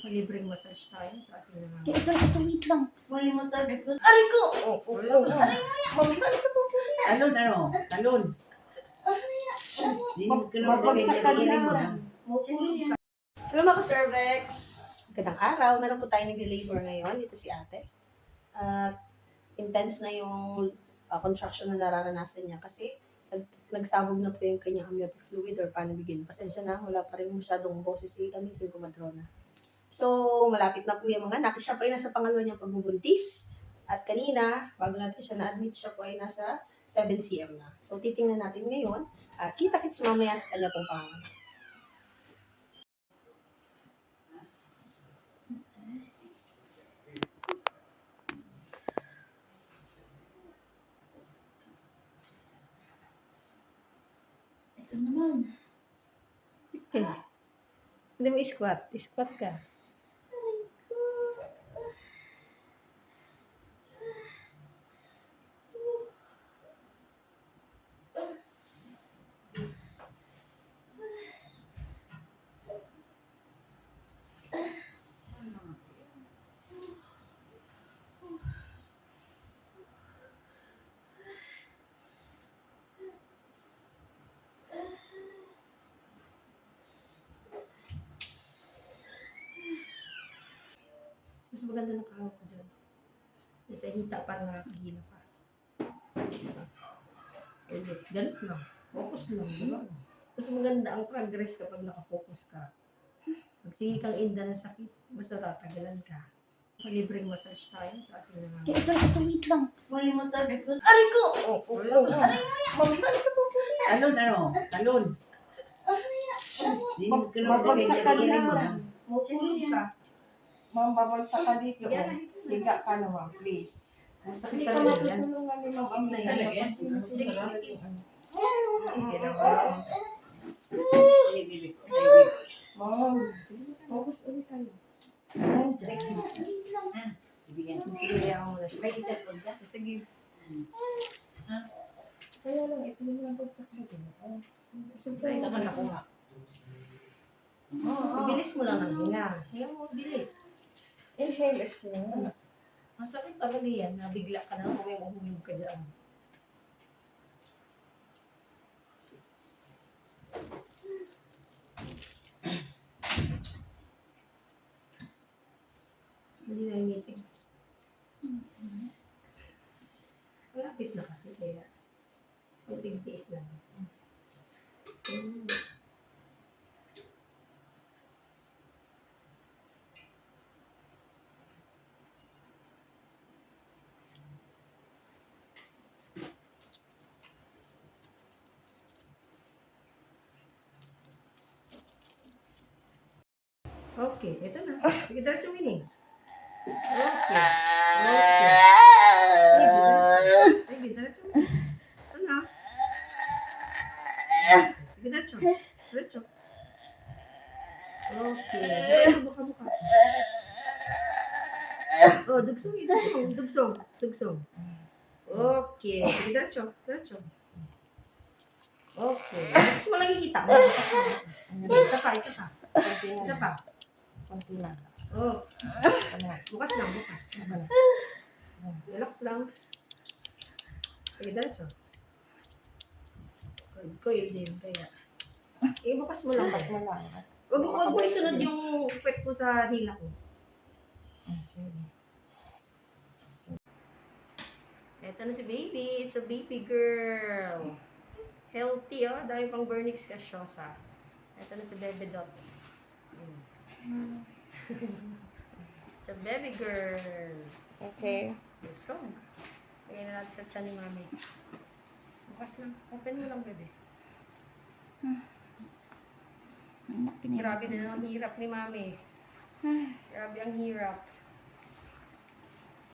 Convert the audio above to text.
May libreng massage tayo sa ating mga... Wait lang. May massage. Aray ko! Wala ka. Ma'am, saan ka po po yan? Talon, talon. Mabagsak ka na. Hello mga ka-cervex! Magandang araw. Meron po tayo nag-labor ngayon. Ito si ate. Intense na yung contraction na nararanasan niya kasi nagsabog na po yung kanyang amniotic fluid or paano bigyan. Pasensya na, wala pa rin masyadong boses si Amisin Comadrona. So, malapit na po yung mga anak. Siya po ay nasa pangalawa niyang pagbubuntis. At kanina, bago natin siya na-admit, siya po ay nasa 7 cm na. So, titingnan natin ngayon. Kita-kits mamaya sa kanya pong pangalan. Ito naman. Hindi mo i-squat. I-squat ka. Mas maganda na kahawak ko dyan. Nasa hita pa nakakahila pa. Ganit lang. Focus lang. Diba? Mas maganda ang progress kapag nakafocus ka. Pag sige kang inda ng sakit, mas natatagalan ka. May libreng massage tayo sa ating mga... Wait lang. May massage. Aray ko! Wala ka. Ma'am, saan ka po po yan? Talon. Mabagsak ka na. Sinulog ka. Ma'am, babagsak ka dito. Yan. Liga ka naman, please. Masakit Hindi ka ka na yan. matutulungan ni Ma'am Amna yan. Talaga yan? Sige, sige. Sige na. Ma'am, focus ulit tayo. Sige, ako muna siya. May iset po dyan. Sige. Kaya lang, ito yung nabagsak na din. Siyempre, naman ako nga. Bilis mo lang ng hinga. Hinga mo, bilis. Inhale, exhale. Masakit talaga yan. Nabigla ka na. Humimog ka dyan. Hindi na yung meeting. Malapit na kasi kaya. Kunting tiis lang. Okay, ito na. Sige, diretso meaning. Okay. Sige, diretso. Ito na. Sige, diretso. Diretso. Okay. Buka. Oh, dugsong. Dugsong. Okay. Sige, diretso. Okay. Bukas mo lang ikita. Isa pa. Isa pa. Konti lang. Oh. Bukas lang. Relax lang. Sige, diretso. Coil din, kaya. Bukas mo lang. Huwag mo isunod yung pet mo sa hila ko. Sige. Ito na si baby. It's a baby girl. Healthy, oh. Dahil pang Vernix Cassiosa. Ito na si Bebe Dot. It's a baby girl. Okay. Busog. Lagay na natin sa tiyan ni mami. Bukas lang. Open mo lang, bebe. Grabe din ang hirap ni mami. Grabe ang hirap.